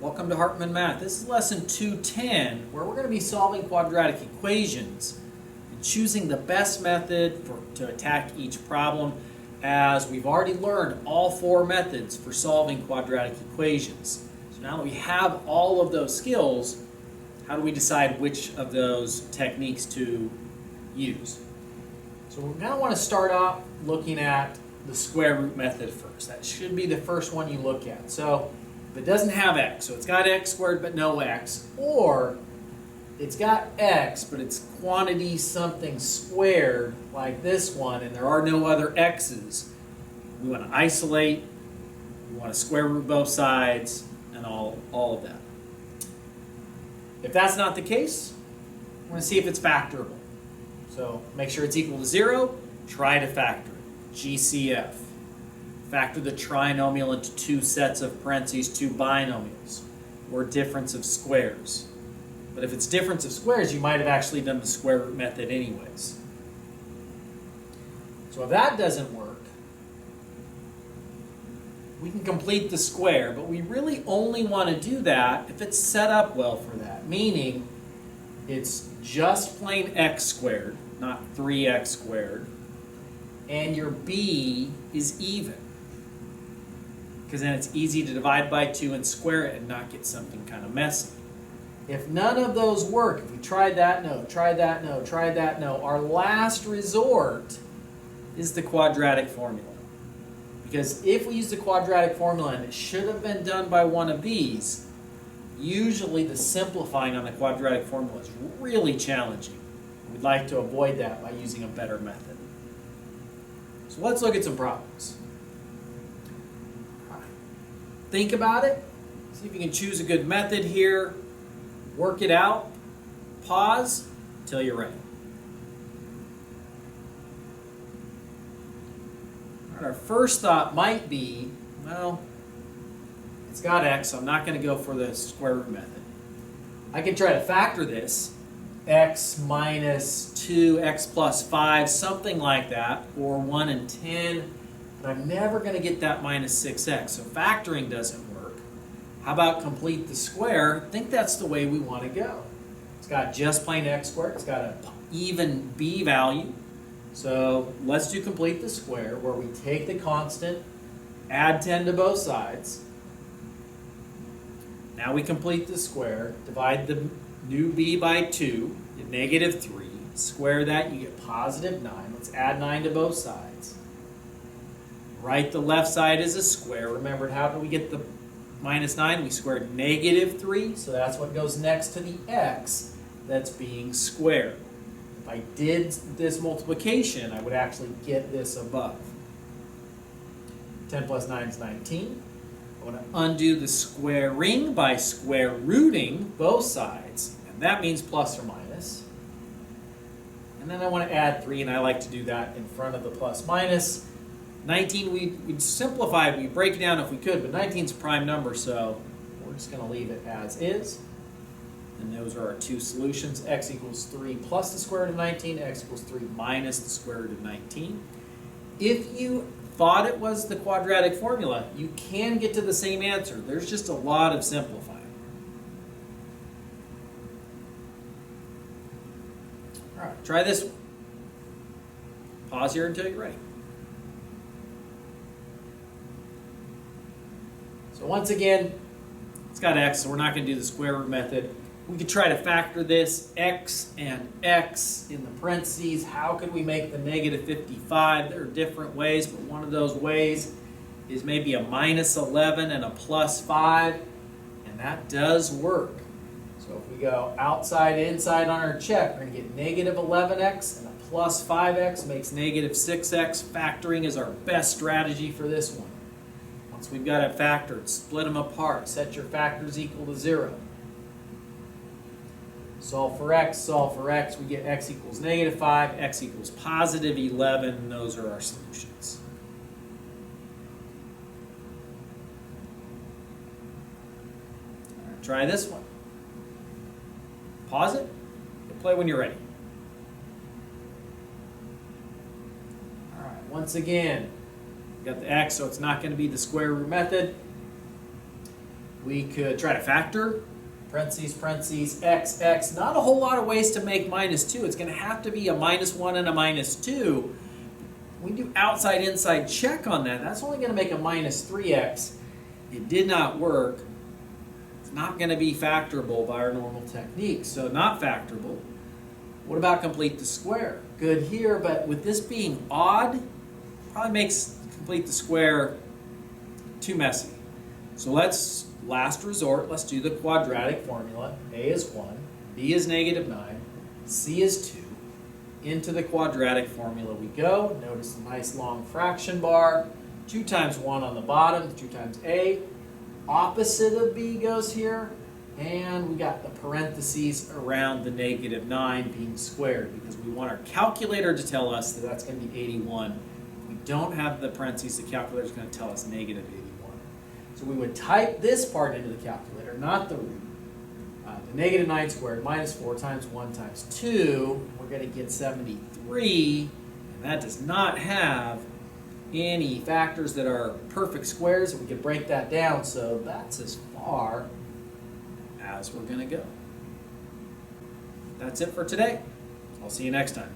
Welcome to Hartman Math. This is lesson 210, where we're going to be solving quadratic equations and choosing the best method to attack each problem, as we've already learned all four methods for solving quadratic equations. So now that we have all of those skills, how do we decide which of those techniques to use? So we're going to want to start off looking at the square root method first. That should be the first one you look at. So if it doesn't have x, so it's got x squared but no x, or it's got x but it's quantity something squared like this one and there are no other x's, we want to isolate, we want to square root both sides, and all of that. If that's not the case, we're going to see if it's factorable. So make sure it's equal to 0, try to factor it. GCF. Factor the trinomial into two sets of parentheses, two binomials, or difference of squares. But if it's difference of squares, you might have actually done the square root method anyways. So if that doesn't work, we can complete the square, but we really only want to do that if it's set up well for that, meaning it's just plain x squared, not 3x squared, and your b is even. Because then it's easy to divide by 2 and square it and not get something kind of messy. If none of those work, if we tried that, no, tried that, no, tried that, no, our last resort is the quadratic formula. Because if we use the quadratic formula, and it should have been done by one of these, usually the simplifying on the quadratic formula is really challenging. We'd like to avoid that by using a better method. So let's look at some problems. Think about it. See if you can choose a good method here. Work it out. Pause until you're ready. All right, our first thought might be, well, it's got x, so I'm not going to go for the square root method. I can try to factor this. X minus 2, x plus 5, something like that, or 1 and 10. But I'm never going to get that minus 6x, so factoring doesn't work. How about complete the square? I think that's the way we want to go. It's got just plain x squared. It's got an even b value. So let's do complete the square, where we take the constant, add 10 to both sides. Now we complete the square, divide the new b by 2, get negative 3. Square that, you get positive 9. Let's add 9 to both sides. Write the left side as a square. Remember, how do we get the minus 9? We squared negative 3, so that's what goes next to the x that's being squared. If I did this multiplication, I would actually get this above. 10 plus 9 is 19. I want to undo the squaring by square rooting both sides, and that means plus or minus. And then I want to add 3, and I like to do that in front of the plus minus. 19, we'd simplify, we'd break it down if we could, but 19 is a prime number, so we're just going to leave it as is. And those are our two solutions. X equals 3 plus the square root of 19, x equals 3 minus the square root of 19. If you thought it was the quadratic formula, you can get to the same answer. There's just a lot of simplifying. All right, try this one. Pause here until you're ready. So once again, it's got x, so we're not going to do the square root method. We could try to factor this x and x in the parentheses. How could we make the negative 55? There are different ways, but one of those ways is maybe a minus 11 and a plus 5, and that does work. So if we go outside, inside on our check, we're going to get negative 11x and a plus 5x makes negative 6x. Factoring is our best strategy for this one. Once we've got it factored, split them apart. Set your factors equal to 0. Solve for x. We get x equals negative 5, x equals positive 11, and those are our solutions. All right, try this one. Pause it. Play when you're ready. All right, once again, we got the x, so it's not going to be the square root method. We could try to factor, parentheses, parentheses, x, x. Not a whole lot of ways to make -2. It's going to have to be a -1 and a -2. We do outside inside check on that. That's only going to make a -3x. It did not work. It's not going to be factorable by our normal technique, so not factorable. What about complete the square? Good here, but with this being odd, probably makes complete the square too messy. So let's, last resort, let's do the quadratic formula. A is 1, B is -9, C is 2. Into the quadratic formula we go. Notice the nice long fraction bar. 2 times 1 on the bottom, 2 times A. Opposite of B goes here. And we got the parentheses around the -9 being squared because we want our calculator to tell us that that's going to be 81. If we don't have the parentheses, the calculator is going to tell us -81. So we would type this part into the calculator, not the root. The -9 squared minus 4 times 1 times 2, we're going to get 73. And that does not have any factors that are perfect squares. We could break that down, so that's as far as we're going to go. That's it for today. I'll see you next time.